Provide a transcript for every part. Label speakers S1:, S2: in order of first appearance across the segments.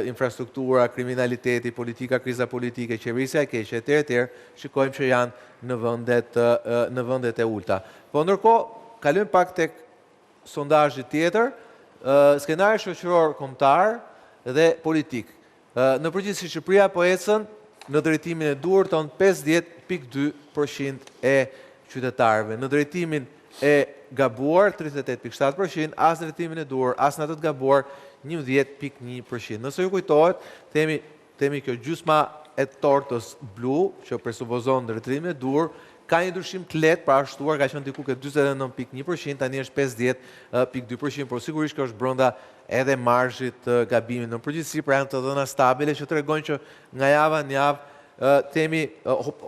S1: infrastruktura, kriminaliteti, politika, kriza politike, qeverisja e keqe, etj. Shikojmë që janë në vendet e ulta. Po ndërkohë, kalojmë pak tek sondazhi tjetër, skenari shoqëror kombëtar dhe politik. Në përgjithësi Shqipëria po ecën në drejtimin e duhur ton 50.2% e qytetarëve. Në drejtimin e gabuar 38.7%, as në drejtimin e duhur, as në atë të gabuar 11.1%. Nëse ju kujtohet, themi kjo gjysma e tortës blu, që presupozon drejtimin e duhur, ka një ndryshim të lehtë pra shtuar, ka qenë diku ke 49.1%, tani është 50.2%, por sigurisht kjo është brenda edhe marzhit të gabimit. Në përgjithësi pra janë të dhëna stabile që tregojnë që nga java në javë themi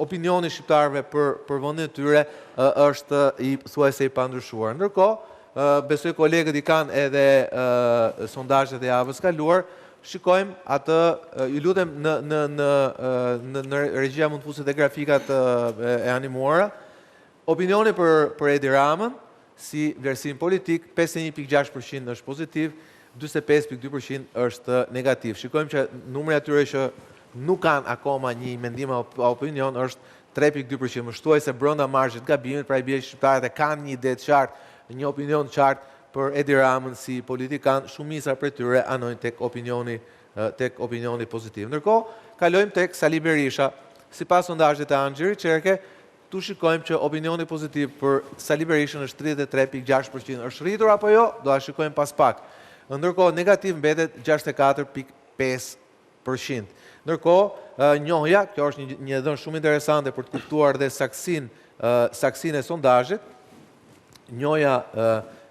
S1: opinioni shqiptarëve për vendin e tyre është thuajse i pandryshuar. Ndërkohë, besoj kolegët i kanë edhe sondazhet e javës kaluar. Shikojmë atë, ju lutem në regjia mund të fuset e grafikat e animuara. Opinioni për Edi Ramën si vlerësim politik, 51.6% është pozitiv, 45.2% është negativ. Shikojmë që numri atyre që nuk kanë akoma një mendim apo opinion është 3.2%. Më shtuaj se brenda marzhit gabimit, pra i bie shqiptarët e kanë një ide të qartë, një opinion të qartë për Edi Ramën si politikan, shumica prej tyre anojnë tek opinioni pozitiv. Ndërkohë, kalojmë tek Sali Berisha. Sipas sondazhit të Anxhiri Çerke, tu shikojmë që opinioni pozitiv për Sali Berishën është 33.6%. Është rritur apo jo? Do ta shikojmë pas pak. Ndërkohë, negativ mbetet 64.5%. Ndërkohë, njohja, kjo është një dhënë shumë interesante për të kuptuar dhe saksinë e sondazhit.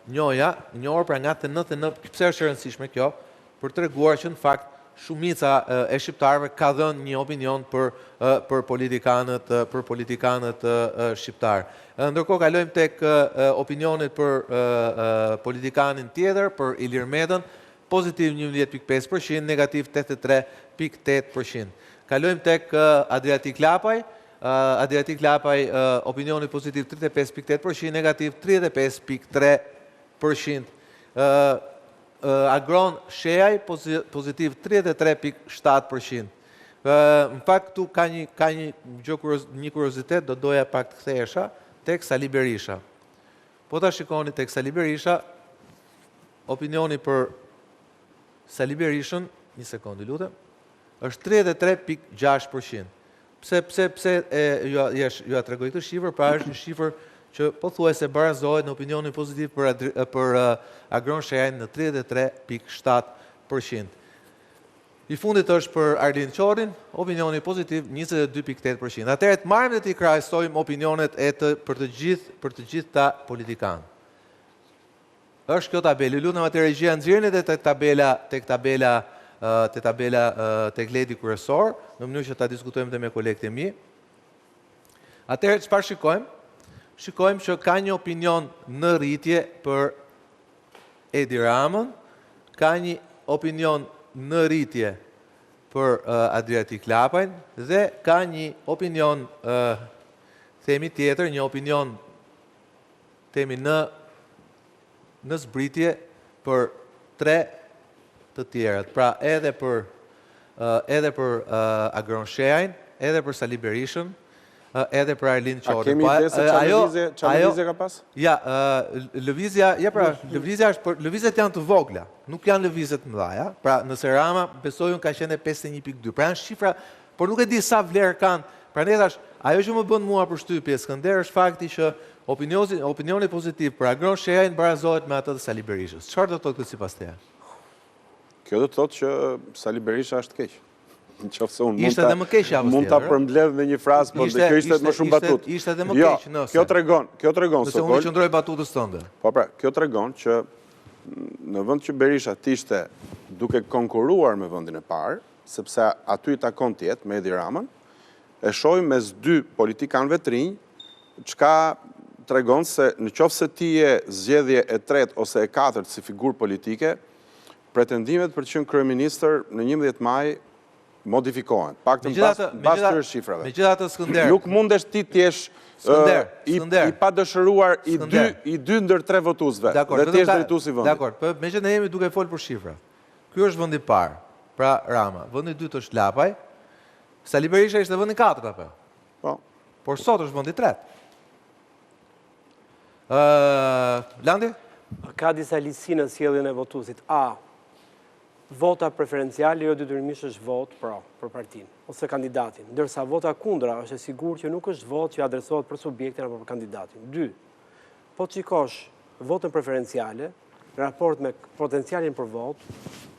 S1: Njohur pra nga të 99, pse është e rëndësishme kjo? Për të treguar që në fakt shumica e shqiptarëve ka dhënë një opinion për politikanët shqiptar. Ndërkohë kalojmë tek opinionit për politikanin tjetër, për Ilir Medën, pozitiv 11.5%, negativ 83.8%. Kalojmë tek Adriatik Lapaj. Adriatik Lapaj, opinioni pozitiv 35.8%, negativ 35.3%. Agron Shejaj, pozitiv 33.7%. Në fakt, tu ka një kuriozitet, do doja pak të kthehesha, tek Sali Berisha. Po ta shikoni tek Sali Berisha, opinioni për Sali Berishën, një sekondë lutem, është 33.6%. Pse ju a tregoj këtë shifër, pra është një shifër që pothuajse barazohet në opinionin pozitiv për Agron Shejajin në 33.7%. I fundit është për Arlin Qorin, opinioni pozitiv 22.8%. Atëherë të marrim dhe të krahasojmë opinionet për të gjithë ta politikanë. Është kjo tabelë, lutem atë regjia nxjerrni edhe tek tabela tek ledi kryesor, në mënyrë që ta diskutojmë dhe me kolegët e mi. Atëherë çfarë shikojmë? Shikojmë që ka një opinion në rritje për Edi Ramën, ka një opinion në rritje për Adriatik Lapajn dhe ka një opinion themi tjetër, një opinion themi në zbritje për 3 të tjerat. Pra edhe për Agron Shejajin, edhe për Sali Berishën, edhe për Arlin Qorin.
S2: A kemi idese që lëvizje ka pas?
S1: Ja, lëvizjet janë të vogla, nuk janë lëvizjet mëdha. Pra nëse Rama besoj unë ka qenë 51.2. Pra janë shifra, por nuk e di sa vlerë kanë. Pra ne thash, ajo që më bën mua përshtypje Skënder është fakti që opinioni pozitiv për Agron Shejajin barazohet me atë të Sali Berishës. Çfarë do të thotë sipas teje?
S2: Kjo do të thotë që Sali Berisha është keq.
S1: Ishte edhe më keq javës
S2: mund ta përmbledh me një frazë, por kjo ishte më shumë batut.
S1: Ishte edhe më keq nëse.
S2: Kjo tregon
S1: nëse unë qëndroj batutës tënde.
S2: Po pra, kjo tregon që në vend që Berisha t'ishte duke konkuruar me vendin e parë, sepse aty i takon të jetë me Edi Ramën, e shohim mes dy politikanëve të rinj, çka tregon se në qoftë se ti je zgjedhje e tretë ose e katërt si figurë politike, pretendimet për të qenë kryeministër në 11 maj modifikohen, paktën pas këtyre shifrave.
S1: Megjithatë Skënder.
S2: Nuk mundesh ti të jesh i padëshëruar i dy ndër 3 votuesve dhe të jesh drejtuesi i vendit.
S1: Dakor, megjithatë ne jemi duke folur për shifra. Ky është vendi i parë. pra Rama. Vendi 2 është Lapaj, Sali Berisha ishte vendi 4 apo?
S2: Po.
S1: Por sot është vendi 3. Landi?
S3: Ka disa ligjësi në sjelljen e votuesit. A. Vota preferenciale jo detyrimisht është vot për partinë ose kandidatin, ndërsa vota kundra është e sigurt që nuk është vot që adresohet për subjektin apo për kandidatin. 2. Po të shikosh votën preferenciale, në raport me potencialin për vot,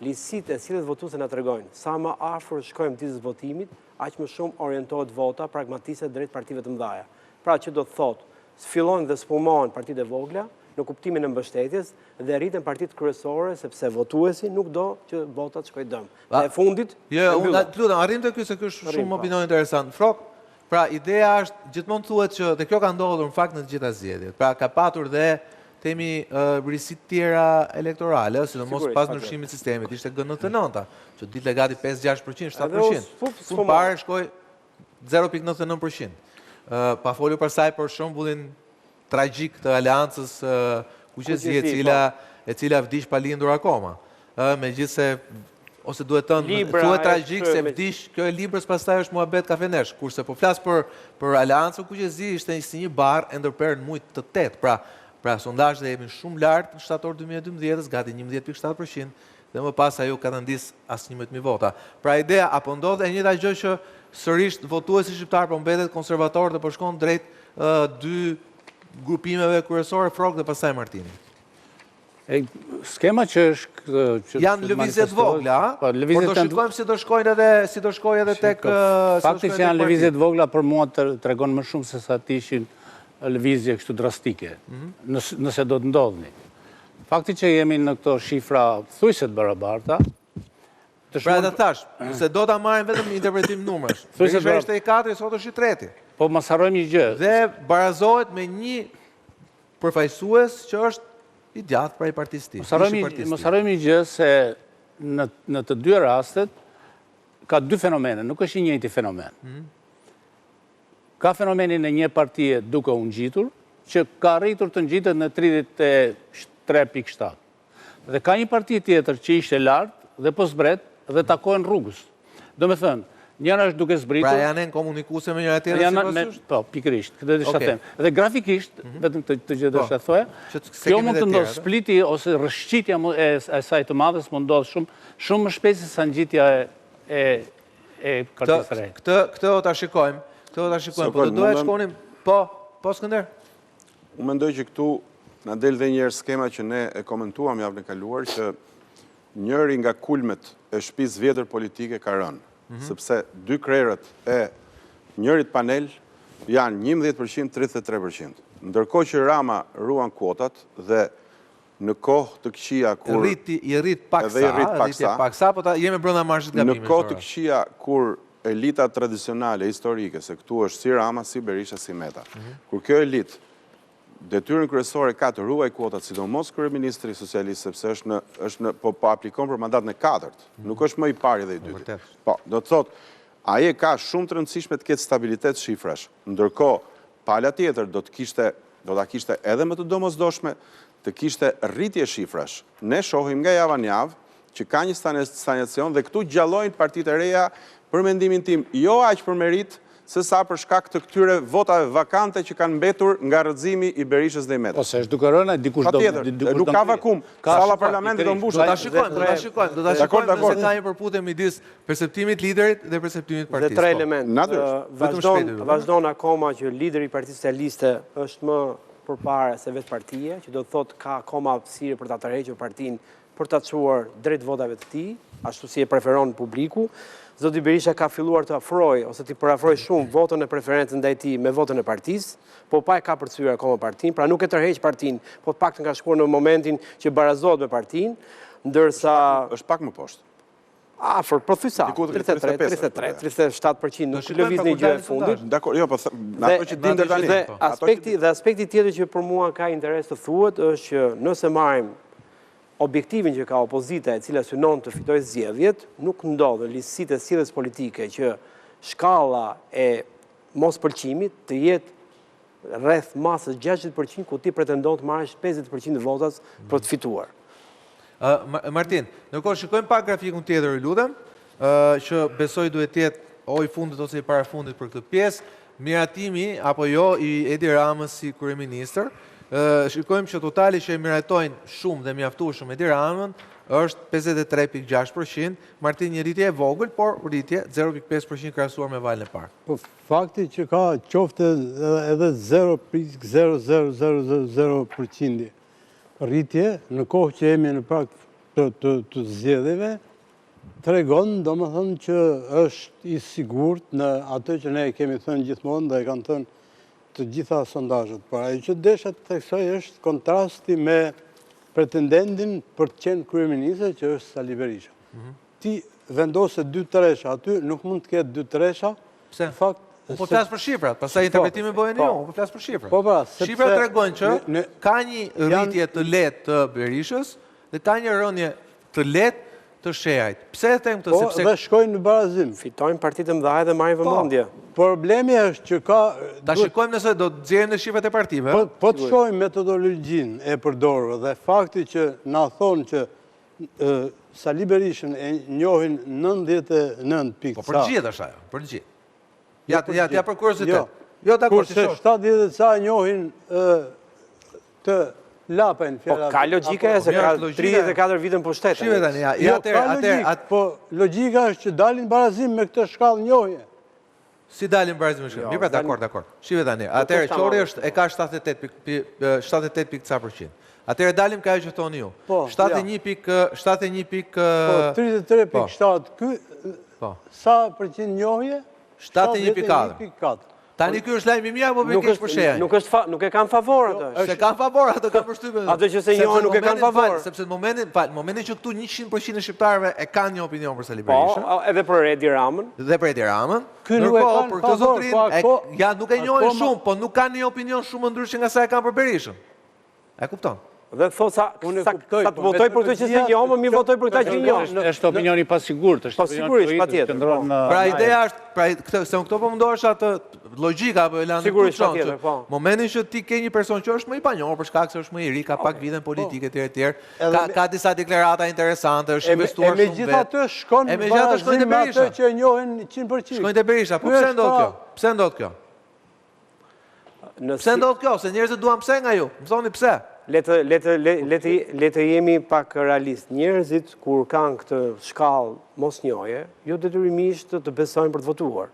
S3: ligjësitë e sjelljes votuese na tregojnë sa më afër shkojmë ditës votimit, aq më shumë orientohet vota pragmatise drejt partive të mëdha. Pra që do të thotë, fillojnë dhe spumohen partitë e vogla në kuptimin e mbështetjes dhe rriten partitë kryesore sepse votuesi nuk do që votat shkojnë dëm. Dhe e fundit,
S1: Jo, unë lutem, arrim te ky se ky është shumë opinion interesant. Frok, pra ideja është gjithmonë thuhet që dhe kjo ka ndodhur në fakt në të gjitha zgjedhjet. Pra ka patur dhe themi risi tjera elektorale, sidomos pas ndryshimit të sistemit, ishte G99-a, që dilte gati 5-6%, 7%. Fund parë shkoi 0.99%. Pa folur për saj për shembullin tragjik të aleancës Kuqezi e cila vdiq pa lindur akoma. Megjithse ose duhet thënë thuhet tragjik se vdiq, kjo e Librës pastaj është muhabet kafenesh, kurse po flas për aleancën Kuqezi ishte si një bar e ndërperë në muaj të tetë. Pra sondazhet jemi shumë lart në shtator 2012-s, gati 11.7%, dhe më pas ajo ka ndis as 11.000 vota. Pra ideja apo ndodh e njëjta gjë që sërish votuesi shqiptar po mbetet konservator dhe po shkon drejt dy grupimeve kryesore, Frok dhe pastaj Martini.
S4: Skema që është...
S1: Janë lëvizje të vogla, por do shikojmë si do shkojë edhe tek...
S4: Fakti që janë lëvizje të vogla për mua tregon më shumë se sa të ishin lëvizje kështu drastike, nëse do të ndodhni. Fakti që jemi në këto shifra thujse të barabarta...
S1: Pra të thash, se do ta marrim vetëm interpretim numrash. Berisha ishte i 4, sot është i 3.
S4: Po mos harrojmë një gjë.
S1: Dhe barazohet me një përfaqësues që është i gjatë pra i partisë tij.
S4: Mos harrojmë një gjë se në të dy rastet ka dy fenomene, nuk është i njëjti fenomen. Ka fenomenin e një partie duke u ngjitur, që ka arritur të ngjitet në 33.7. Dhe ka një parti tjetër që ishte lart dhe po zbret dhe takohen rrugës. Do me thënë, njëra është duke zbritur...
S1: Pra janë komunikuese me njëra tjetër?
S4: Po, pikërisht, këtë dhe shatem. Dhe grafikisht, vetëm të gjithë dhe shatoja, kjo mund të ndodhë spliti ose rëshqitja e saj të madhës mund ndodhë shumë më shpejt se sa ngjitja e partisë re.
S1: Këtë o ta shikojmë, po do doja shkonim... Po, Skënder?
S2: Unë mendoj që këtu na del dhe njerë skema që ne e komentuam javën e kaluar, që njëri nga kulmet e shtëpisë vjetër politike ka rënë, sepse dy krerët e njërit panel janë 11%, 33%. Ndërkohë që Rama ruan kuotat dhe në kohë të këqija kur...
S1: I rrit paksa, po jemi brenda marshit gabimit.
S2: Në kohë të këqija kur elita tradicionale, historike, se këtu është si Rama, si Berisha, si Meta, kur kjo elit detyrën kryesore ka të ruaj kuotat, sidomos kryeministri socialist, sepse po aplikon për mandatën e 4-të, nuk është më i pari dhe i dyti. Po, do të thotë, aje ka shumë të rëndësishme të ketë stabilitet shifrash, ndërkohë pala tjetër do ta kishte edhe më të domosdoshme, të kishte rritje shifrash. Ne shohim nga java në javë që ka një stagnacion dhe këtu gjallojnë partitë e reja për mendimin tim, jo aq për merit, se sa për shkak të këtyre votave vakante që kanë mbetur nga rrëzimi i Berishës dhe i Metës.
S4: Ose është duke rënë dikush do...
S2: Nuk ka vakum, salla parlamentit do mbushet.
S1: Do ta shikojmë, nëse ka një përputhje midis perceptimit liderit dhe perceptimit partisë.
S3: Dhe 3 elementë. Vazhdon akoma që lideri i Partisë Socialiste është më përpara se vetë partia, që do të thotë ka akoma hapësirë për ta tërhequr partinë, për ta çuar drejt votave të tij, ashtu si e preferon publiku. Zoti Berisha ka filluar të afrojë ose të përafrojë shumë votën e preferencës ndaj tij me votën e partisë, po pa e ka përcyer akoma partinë, pra nuk e tërheq partinë, po të paktën ka shkuar në momentin që barazohet me partinë, ndërsa
S2: është pak më poshtë.
S3: Afër, pothuajse 33, 37% nuk lëviz një gjë e fundit.
S2: Dakor, jo, po ato që dinë tani.
S3: Dhe aspekti tjetër që për mua ka interes të thuhet është që nëse marrim objektivin që ka opozita e cila synon të fitojë zgjedhjet, nuk ndodhë ligjësitë e sjelljes politike që shkalla e mos pëlqimit të jetë rreth masës 60% ku ti pretendon të marrësh 50% votas për të fituar.
S1: Martin, ndërkohë shikojmë pak grafikun tjetër, lutem, që besoj duhet të jetë o i fundit ose i parafundit për këtë pjesë, miratimi apo jo i Edi Ramës si kryeministër. Shikojmë që totali që e miratojnë shumë dhe mjaftueshëm Edi Ramën është 53.6%, Martin një rritje e vogël, por rritje 0.5% krahasuar me valën e parë.
S5: Po fakti që ka qofte edhe 0.00000% rritje në kohë që jemi në prag të zgjedhjeve, tregon domethënë që është i sigurt në atë që ne kemi thënë gjithmonë dhe kanë thënë të gjitha sondazhet. Por ajo që desha të theksoj është kontrasti me pretendentin për të qenë kryeministër që është Sali Berisha. Ti vendose 2 tresha aty, nuk mund të ketë 2 tresha.
S1: Pse?
S5: Në fakt,
S1: Po flas për shifrat, pastaj interpretimi bëhen jo, po flas për shifrat.
S5: Po pra,
S1: Shifrat tregojnë që ka një rritje të lehtë të Berishës dhe ka një rënje të lehtë të Shehajt. Pse e them këtë?
S5: po,
S1: Sepse
S5: dhe shkojnë në barazim.
S3: Fitojnë partitë e mëdha dhe marrin vëmendje.
S5: Problemi është që ka...
S1: ta shikojmë nëse do të nxjerrin në shifrat e partive.
S5: Po të shojmë metodologjinë e përdorur dhe fakti që na thonë që Sali Berishën e njohin 99.ca.
S1: Po për gjithë është ajo, për gjithë. Ja për kuriozitet. Jo, dakor, si
S5: kurse
S1: shoh.
S5: 70 njohin të lapen
S3: Po
S5: fjala.
S3: ka logjike se ka 34 vite në pushtet.
S1: Shive tani,
S5: Jo, ka logjikë, po logjika është që dalin barazim me këtë shkallë njohje.
S1: Si dalin barazim me shkallë. Mirë, dakor. Shive tani, atëherë Qori e ka 78%. Atëherë dalim ka ajo që thoni ju. 71
S5: 33.7 ky sa përqind njohje?
S1: 71.4. Tani ky është lajm i mirë apo më keq për Shehajin?
S3: Nuk e kanë favor atë.
S1: Se kanë favor, ato kanë përshtypjen.
S3: Ato që se njohin nuk e kanë favor.
S1: Sepse në momentin që këtu 100% e shqiptarëve e kanë një opinion për Sali Berishën.
S3: Po, edhe për Edi Ramën.
S1: Dhe për Edi Ramën.
S5: Ky nuk e kanë
S1: për këtë
S5: favor,
S1: zotrin, ja nuk e njohin shumë, po nuk kanë një opinion shumë ndryshe nga sa e kanë për Berishën. E kupton?
S3: Dhe thot sa të votoj për këtë që se njohë, mi votoj për këtë që njohë.
S4: Është opinioni pasigurt, është
S3: sigurisht, patjetër.
S1: Pra ideja është, se në këto po mundohesh atë logjika apo e lanë të çonë. Momentin që ti ke një person që është më i panjohur për shkak se është më i ri, ka pak vite në politikë etj, ka disa deklarata interesante, është investuar shumë vetë.
S5: Megjithatë shkon në barazim me atë që e njohin 100%.
S1: Shkojnë te Berisha, po pse ndodh kjo? Pse ndodh kjo? Pse ndodh kjo? Se njerëzit duan pse nga ju? Më thoni pse?
S3: Le të jemi pak realist. Njerëzit, kur kanë këtë shkallë mos njohje, jo detyrimisht të besojnë për të votuar.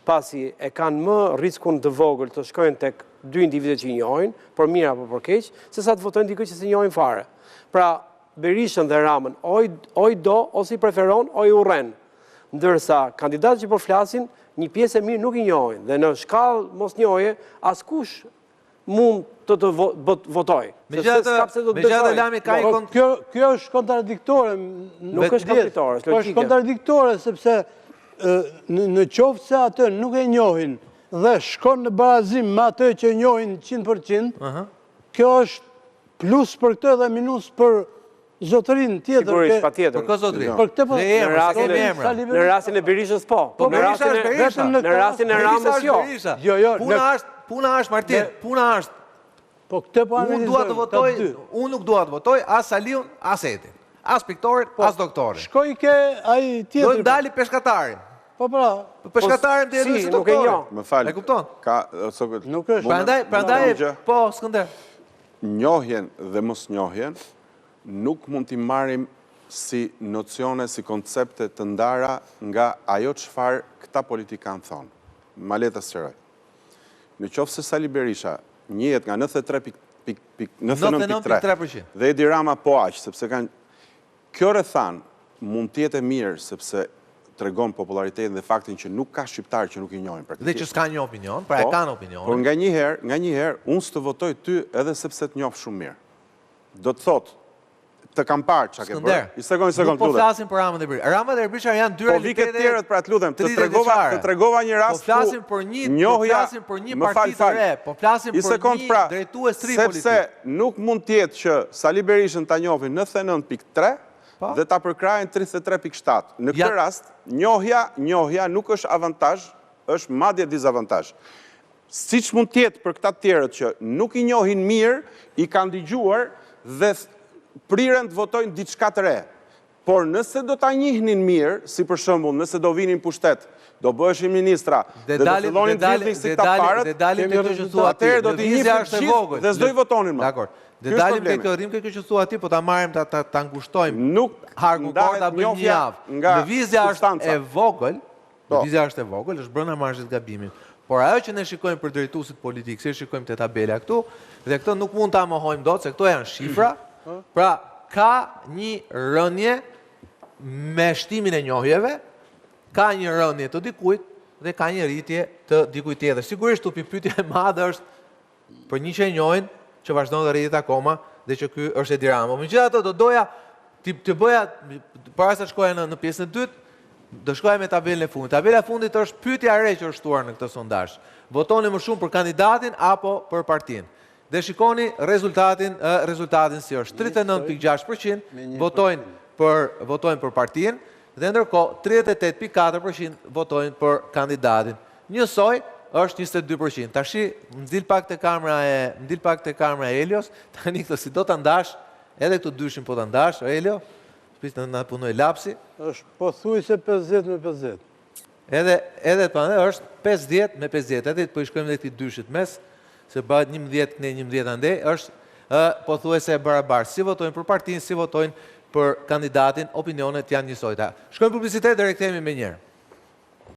S3: Pasi e kanë më riskun të vogël të shkojnë tek 2 individet që i njohin, për mirë apo për keq, se sa të votojnë dikë që se njohin fare. Pra, Berishën dhe Ramën, oj do, ose i preferon, oj urren. Ndërsa, kandidatë që po flasin, një pjesë e mirë nuk i njohin. Dhe në shkallë mos njohje, askush mund të votoj.
S1: Megjithatë Lami ka një
S5: Kjo është kontradiktore.
S3: Nuk është kontradiktore, është
S5: logike. Është kontradiktore sepse në qoftë se atë nuk e njohin dhe shkon në barazim me atë që e njohin 100%, kjo është plus për këtë dhe minus për zotërin tjetër.
S3: Sigurisht, patjetër.
S1: Për këtë zotërin.
S5: Për këtë
S3: në rastin e Berishës po. Në rastin e Ramës jo.
S1: Puna është, Martin, puna është.
S5: Po këtë po
S1: unë dua të votoj, unë nuk dua të votoj as Saliun, as Edin. As piktorin, as doktorin.
S5: Shkoj ke ai tjetër.
S1: Do ndali peshkatarin.
S5: Po pra.
S1: Peshkatarin të jetë si doktorin.
S2: Më falë.
S1: E kupton?
S5: Nuk është.
S1: Prandaj, po, Skënder.
S2: Njohjen dhe mos njohjen nuk mund t'i marrim si nocione, si koncepte të ndara nga ajo çfarë këta politikanë thonë. Ma le ta sqaroj. Në qoftë se Sali Berisha njihet nga 99.3% dhe Edi Rama po aq, sepse kanë kjo rrethan mund të jetë mirë sepse tregon popularitetin dhe faktin që nuk ka shqiptar që nuk i njohin praktikisht.
S1: Dhe që s'ka një opinion, pra e kanë opinionin.
S2: Por nganjëherë unë s'të votoj ty edhe sepse të njoh shumë mirë. Do të thotë të kam parë çka ke bërë. I sekond
S1: nuk po flasim për Ramën dhe Berishën. Rama dhe Berisha janë dy realitete
S2: të tjera, pra të lutem, të tregova një rast.
S1: Po flasim për një parti të re, po flasim për një drejtues tri politik.
S2: Sepse nuk mund të jetë që Sali Berishën ta njohin 99.3 dhe ta përkrajnë 33.7. Në këtë rast, njohja nuk është avantazh, është madje dizavantazh. Siç mund të jetë për këta të tjerët që nuk i njohin mirë, i kanë dëgjuar dhe priren të votojnë diçka të re. Por nëse do ta njihnin mirë, si për shembull, nëse do vinin pushtet, do bëheshin ministra, dhe do fillonin të vinin si këta parët, atëherë do t'i njihnin gjithë dhe s'do i votonin më.
S1: Dakor. Dhe dalim te kjo rrim që thua ti, po ta marrim ta ngushtojmë.
S2: Nuk
S1: harkun ta bëjmë një javë. Lëvizja është e vogël, është brenda marshit gabimit. Por ajo që ne shikojmë për drejtuesit politikë, si shikojmë te tabela këtu, dhe këto nuk mund ta mohojmë dot, se këto janë shifra. Pra ka një rënje me shtimin e njohjeve, ka një rënje të dikujt dhe ka një rritje të dikujt tjetër. Sigurisht pyetja e madhe është për një që e njohin, që vazhdon dhe rritet akoma, dhe që ky është Edi Rama. Megjithatë, do doja të bëja, para se shkoja në pjesën e dytë, do shkoja me tabelën e fundit. Tabela e fundit është pyetja e re që është shtuar në këtë sondazh. Votoni më shumë për kandidatin apo për partinë? Dhe shikoni rezultatin si është. 39.6% votojnë për partinë, dhe ndërkohë 38.4% votojnë për kandidatin. Njësoj është 22%. Tashi m'dil pak te kamera e Elios, tani këtë si do ta ndash, edhe këtu dyshin po ta ndash, Elio, prisë na punoj lapsi.
S5: Është pothuajse 50 me 50.
S1: Edhe është 50 me 50. Edhe po i shkojmë edhe këtij dyshit mes, se bëhet 11 ne 11 ande, është pothuajse e barabartë. Si votojnë për partinë, si votojnë për kandidatin, opinionet janë njësojta. Shkojmë publicitet dhe rikthehemi me njëherë.